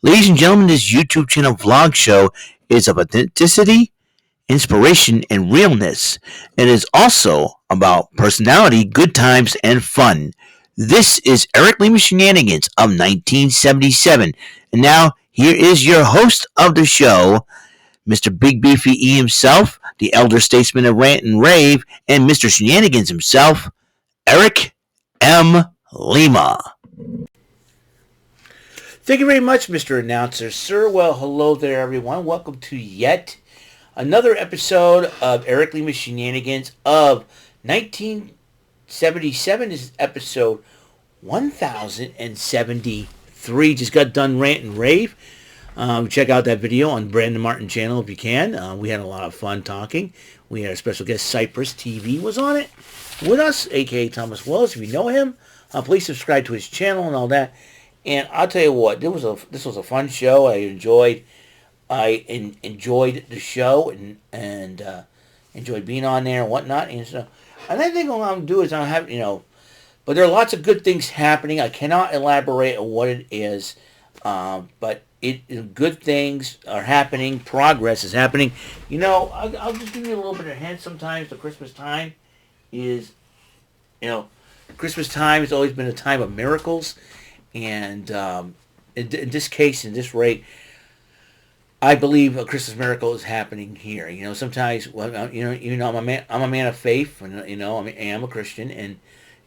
Ladies and gentlemen, this YouTube channel vlog show is of authenticity, inspiration, and realness. It is also about personality, good times, and fun. This is Eric Lima Shenanigans of 1977. And now, here is your host of the show, Mr. Big Beefy E himself, the elder statesman of Rant and Rave, and Mr. Shenanigans himself, Eric M. Lima. Thank you very much, Mr. Announcer, sir. Well, hello there, everyone. Welcome to yet another episode of Eric Lima Shenanigans of 1977. This is episode 1073. Just got done Rant and Rave. Check out that video on Brandon Martin channel if you can. We had a lot of fun talking. We had a special guest, Cypress TV, was on it with us, a.k.a. Thomas Wells. If you know him, please subscribe to his channel and all that. And I'll tell you what, this was a fun show. I enjoyed the show and enjoyed being on there and whatnot. And so, and I think what I'm gonna do is I'll have but there are lots of good things happening. I cannot elaborate on what it is, but good things are happening. Progress is happening. I'll just give you a little bit of a hint. Sometimes the Christmas time is, Christmas time has always been a time of miracles. And in this case, in this rate, I believe a Christmas miracle is happening here. Sometimes, well, I'm a man of faith, and I am a Christian, and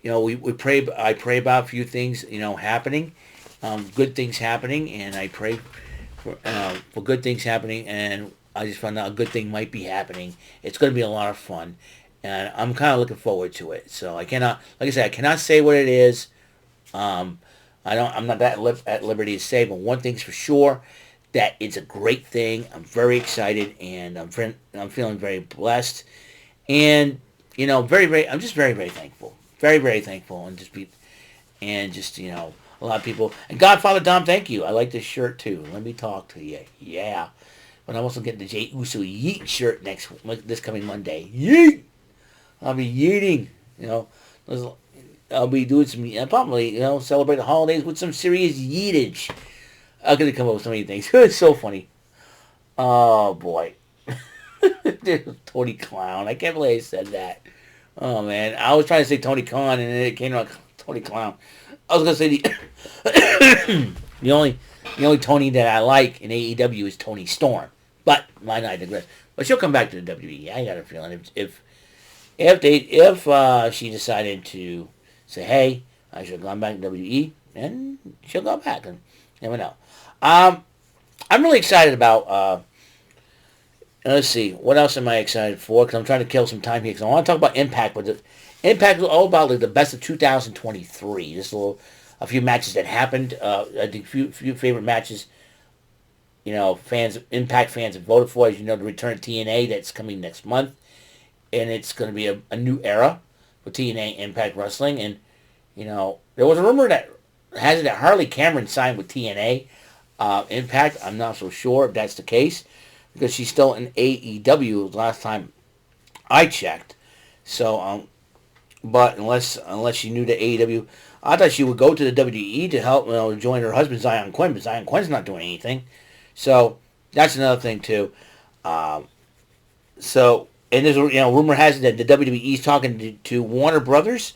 we pray. I pray about a few things, happening, good things happening, and I pray for good things happening, and I just found out a good thing might be happening. It's going to be a lot of fun, and I'm kind of looking forward to it. So I cannot, like I said, I cannot say what it is. I'm not that at liberty to say, but one thing's for sure, that it's a great thing. I'm very excited, and I'm feeling very blessed, and I'm just very, very thankful, very, very thankful, and a lot of people. And Godfather Dom, thank you. I like this shirt too. Let me talk to you. Yeah, but I'm also getting the Jay Uso Yeet shirt this coming Monday. Yeet. I'll be yeeting. I'll be doing some, probably, celebrate the holidays with some serious yeetage. I'm going to come up with so many things. It's so funny. Oh, boy. Tony Clown. I can't believe I said that. Oh, man. I was trying to say Tony Khan, and then it came out Tony Clown. I was going to say the only Tony that I like in AEW is Tony Storm. But, might I digress. But she'll come back to the WWE. I got a feeling if she decided to say, hey, I should have gone back to WWE, and she'll go back, and you never know. I'm really excited about, let's see, what else am I excited for? Because I'm trying to kill some time here, because I want to talk about Impact, but Impact was all about the best of 2023. Just a few matches that happened, I think few favorite matches, Impact fans have voted for, as you know, the return of TNA that's coming next month, and it's going to be a new era for TNA Impact Wrestling. And, there was a rumor that has it that Harley Cameron signed with TNA Impact. I'm not so sure if that's the case, because she's still in AEW last time I checked. So, but unless she knew the AEW, I thought she would go to the WWE to help, join her husband Zion Quinn, but Zion Quinn's not doing anything. So, that's another thing too. And there's rumor has it that the WWE is talking to Warner Brothers,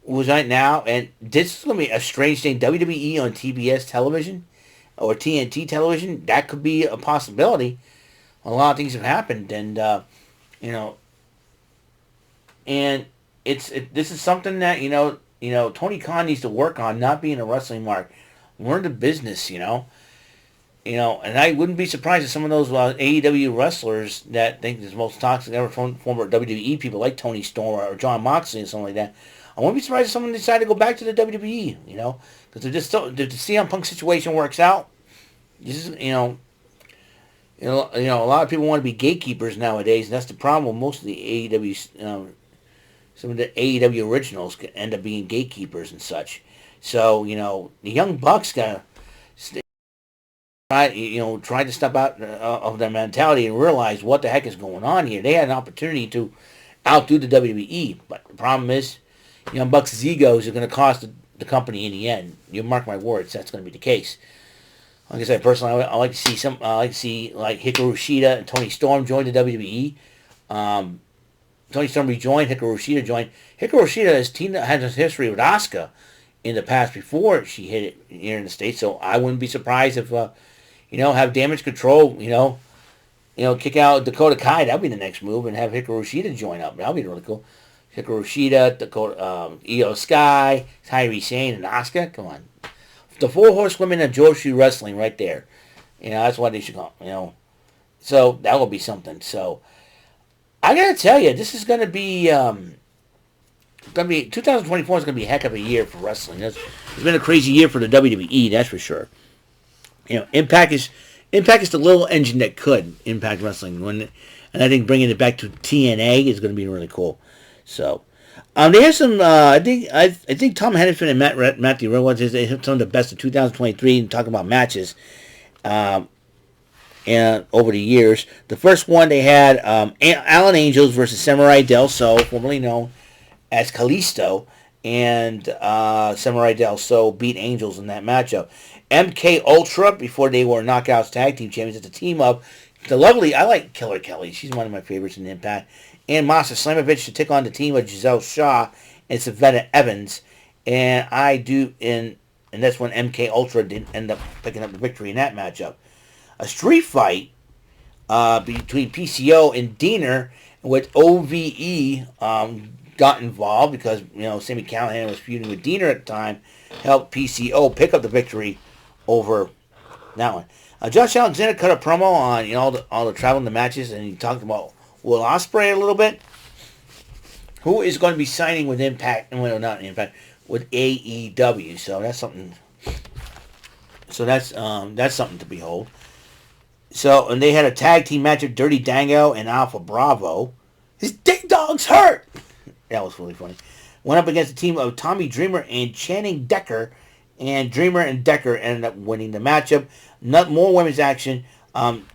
was right now, and this is gonna be a strange thing. WWE on TBS television or TNT television, that could be a possibility. A lot of things have happened, and and this is something that Tony Khan needs to work on, not being a wrestling mark. Learn the business, and I wouldn't be surprised if some of those AEW wrestlers that think is the most toxic ever, former WWE people like Tony Storm or John Moxley and something like that, I wouldn't be surprised if someone decided to go back to the WWE, because if the CM Punk situation works out, this is, a lot of people want to be gatekeepers nowadays, and that's the problem with most of the AEW, some of the AEW originals can end up being gatekeepers and such. So, the Young Bucks got to try to step out of their mentality and realize what the heck is going on here. They had an opportunity to outdo the WWE, but the problem is, Young Bucks' egos are going to cost the company in the end. You mark my words, that's going to be the case. Like I said, personally, I like to see like Hikaru Shida and Tony Storm join the WWE. Um, Tony Storm rejoined. Hikaru Shida joined. Hikaru Shida has a history with Asuka in the past before she hit it here in the States. So I wouldn't be surprised if have Damage Control. Kick out Dakota Kai. That'd be the next move, and have Hikaru Shida join up. That'd be really cool. Hikaru Shida, Dakota, Io Sky, Kairi Sane, and Asuka. Come on, the four horsewomen of Joshi Wrestling right there. That's what they should call. So that will be something. So I gotta tell you, this is gonna be 2024 is gonna be a heck of a year for wrestling. It's been a crazy year for the WWE, that's for sure. Impact is the little engine that could Impact Wrestling and I think bringing it back to TNA is gonna be really cool. So. They have some. I think Tom Hennepin and Matthew Rowan have some of the best of 2023 and talking about matches. And over the years, the first one they had Alan Angels versus Samurai Del Sol, formerly known as Kalisto, and Samurai Del Sol beat Angels in that matchup. MK Ultra, before they were Knockouts Tag Team Champions, it's a team up. I like Killer Kelly. She's one of my favorites in Impact. And Master Slamovich to take on the team of Giselle Shaw and Savannah Evans. And that's when MK Ultra didn't end up picking up the victory in that matchup. A street fight between PCO and Diener with OVE got involved because, Sami Callihan was feuding with Diener at the time, helped PCO pick up the victory over that one. Josh Alexander cut a promo on all the traveling the matches, and he talked about Will Ospreay a little bit, who is going to be signing with Impact, well, not Impact, with AEW. So that's something. So that's something to behold. So, and they had a tag team match of Dirty Dango and Alpha Bravo. His ding dong's hurt. That was really funny. Went up against the team of Tommy Dreamer and Channing Decker, and Dreamer and Decker ended up winning the matchup. More women's action.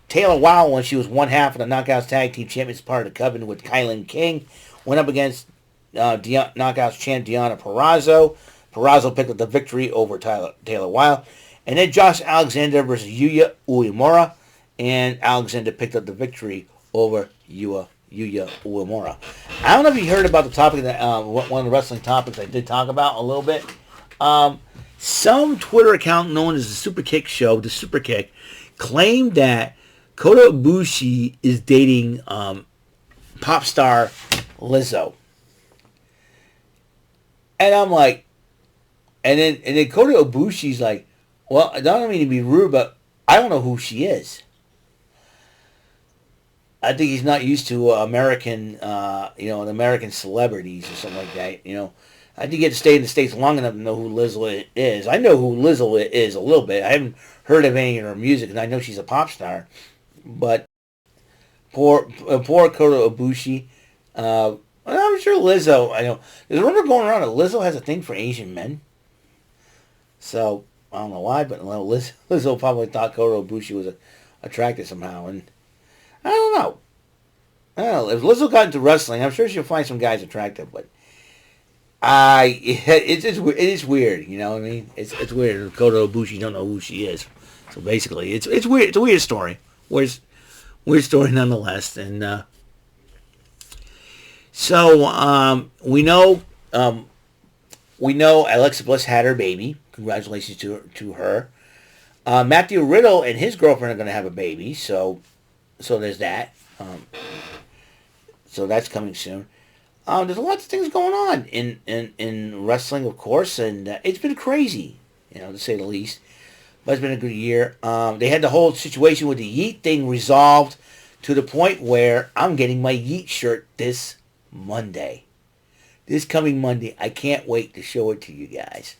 Taylor Wilde, when she was one half of the Knockouts Tag Team Champions, part of the Coven with Kylan King, went up against Knockouts champ Deonna Purrazzo. Purrazzo picked up the victory over Taylor Wilde. And then Josh Alexander versus Yuya Uemura, and Alexander picked up the victory over Yuya Uemura. I don't know if you heard about the topic that one of the wrestling topics I did talk about a little bit. Some Twitter account known as the Super Kick Show, the Super Kick, claimed that Kota Ibushi is dating pop star Lizzo. And I'm like, and then Kota Ibushi's like, well, I don't mean to be rude, but I don't know who she is. I think he's not used to American celebrities or something like that. I think you get to stay in the States long enough to know who Lizzo is. I know who Lizzo is a little bit. I haven't heard of any of her music, and I know she's a pop star. But poor Kota Ibushi. I'm sure Lizzo, I know. There's a rumor going around that Lizzo has a thing for Asian men. So, I don't know why, but Lizzo probably thought Kota Ibushi was attractive somehow. And I don't know. If Lizzo got into wrestling, I'm sure she'll find some guys attractive, but it is weird, you know what I mean? It's weird. Kota Ibushi don't know who she is. So basically, it's weird. It's a weird story. Weird story nonetheless. And so we know Alexa Bliss had her baby. Congratulations to her. Matthew Riddle and his girlfriend are going to have a baby. So there's that. So that's coming soon. There's lots of things going on in wrestling, of course, and it's been crazy, to say the least. But it's been a good year. They had the whole situation with the Yeet thing resolved to the point where I'm getting my Yeet shirt this Monday. This coming Monday. I can't wait to show it to you guys.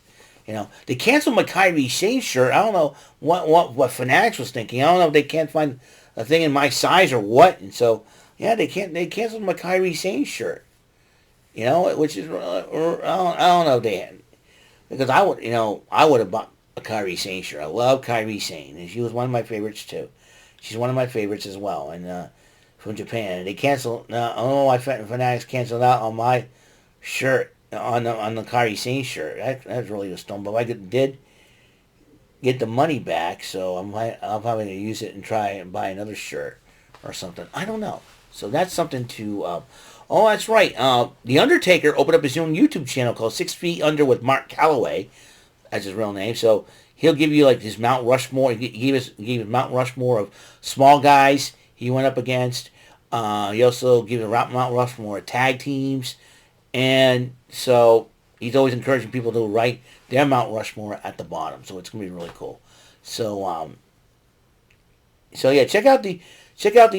They canceled my Kairi Sane shirt. I don't know what Fanatics was thinking. I don't know if they can't find a thing in my size or what. And so, yeah, they canceled my Kairi Sane shirt. Which is, I don't know if they had. Because I would have bought a Kairi Sane shirt. I love Kairi Sane. And she was one of my favorites, too. She's one of my favorites as well. And from Japan. And they canceled, I don't know why Fanatics canceled out on my shirt, on the Kairi Sane shirt. That's really a stone. But like it did, get the money back. So I'm probably gonna use it and try and buy another shirt or something. I don't know. So that's something to. Oh, that's right. The Undertaker opened up his own YouTube channel called 6 Feet Under with Mark Calloway. That's his real name. So he'll give you like his Mount Rushmore. He gave us Mount Rushmore of small guys he went up against. He also gives a Mount Rushmore of tag teams, and so he's always encouraging people to write their Mount Rushmore at the bottom. So it's gonna be really cool. So so yeah, check out the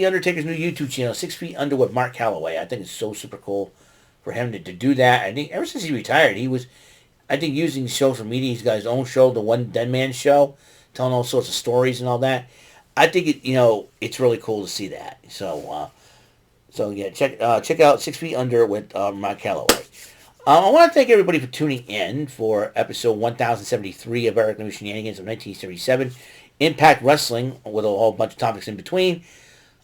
Undertaker's new YouTube channel, 6 Feet Under with Mark Calloway. I think it's so super cool for him to do that. I think ever since he retired, he was, I think, using social media. He's got his own show, the One Dead Man Show, telling all sorts of stories and all that. I think it's really cool to see that. So yeah, check out 6 Feet Under with Mark Calloway. I want to thank everybody for tuning in for episode 1073 of Eric Lima Shenanigans of 1977. Impact Wrestling with a whole bunch of topics in between.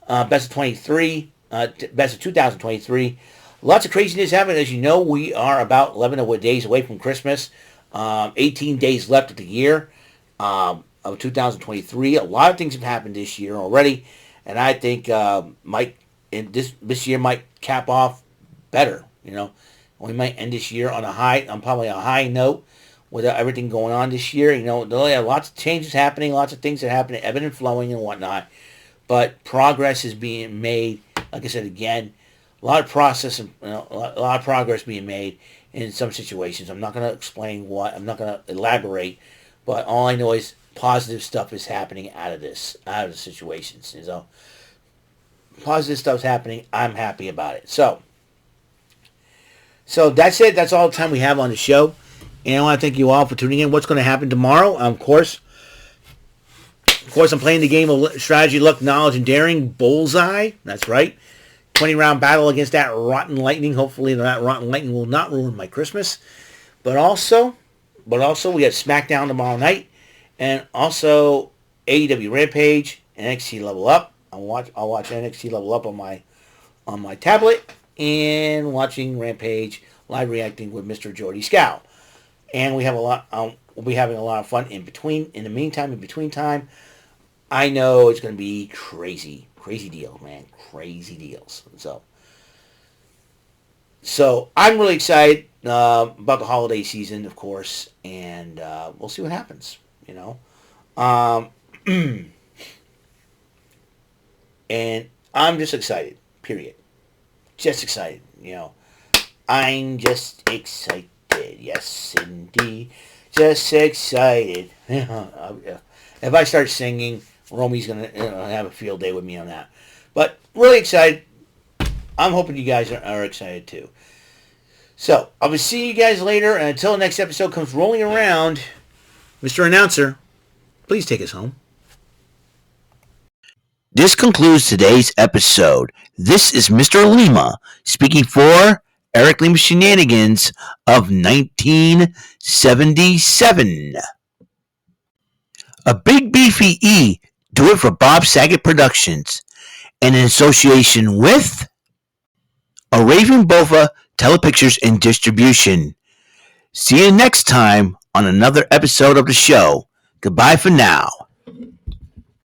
Best of 23, best of 2023. Lots of craziness happening. As you know, we are about 11 days away from Christmas. 18 days left of the year of 2023. A lot of things have happened this year already, and I think this year might cap off better. We might end this year on probably a high note with everything going on this year. There are lots of changes happening, lots of things that are happening, ebbing and flowing and whatnot. But progress is being made. Like I said again, a lot of process and a lot of progress being made in some situations. I'm not going to explain what. I'm not going to elaborate. But all I know is positive stuff is happening out of the situations. Positive stuff's happening. I'm happy about it. So that's it. That's all the time we have on the show. And I want to thank you all for tuning in. What's going to happen tomorrow? Of course, I'm playing the game of strategy, luck, knowledge, and daring. Bullseye. That's right. 20-round battle against that Rotten Lightning. Hopefully that Rotten Lightning will not ruin my Christmas. But also we have SmackDown tomorrow night. And also AEW Rampage and NXT Level Up. I'll watch NXT Level Up on my tablet. And watching Rampage live reacting with Mr. Jordy Scow. And we have we'll be having a lot of fun in between time. I know it's going to be crazy deals, man. Crazy deals. So I'm really excited about the holiday season, of course, and we'll see what happens, and I'm just excited, period. Just excited, I'm just excited. Yes, indeed. Just excited. If I start singing, Romy's going to have a field day with me on that. But really excited. I'm hoping you guys are excited too. So, I'll be seeing you guys later. And until the next episode comes rolling around, Mr. Announcer, please take us home. This concludes today's episode. This is Mr. Lima speaking for Eric Lima Shenanigans of 1977. A big beefy E, do it for Bob Saget Productions, and in association with a Raven Bova Telepictures and Distribution. See you next time on another episode of the show. Goodbye for now.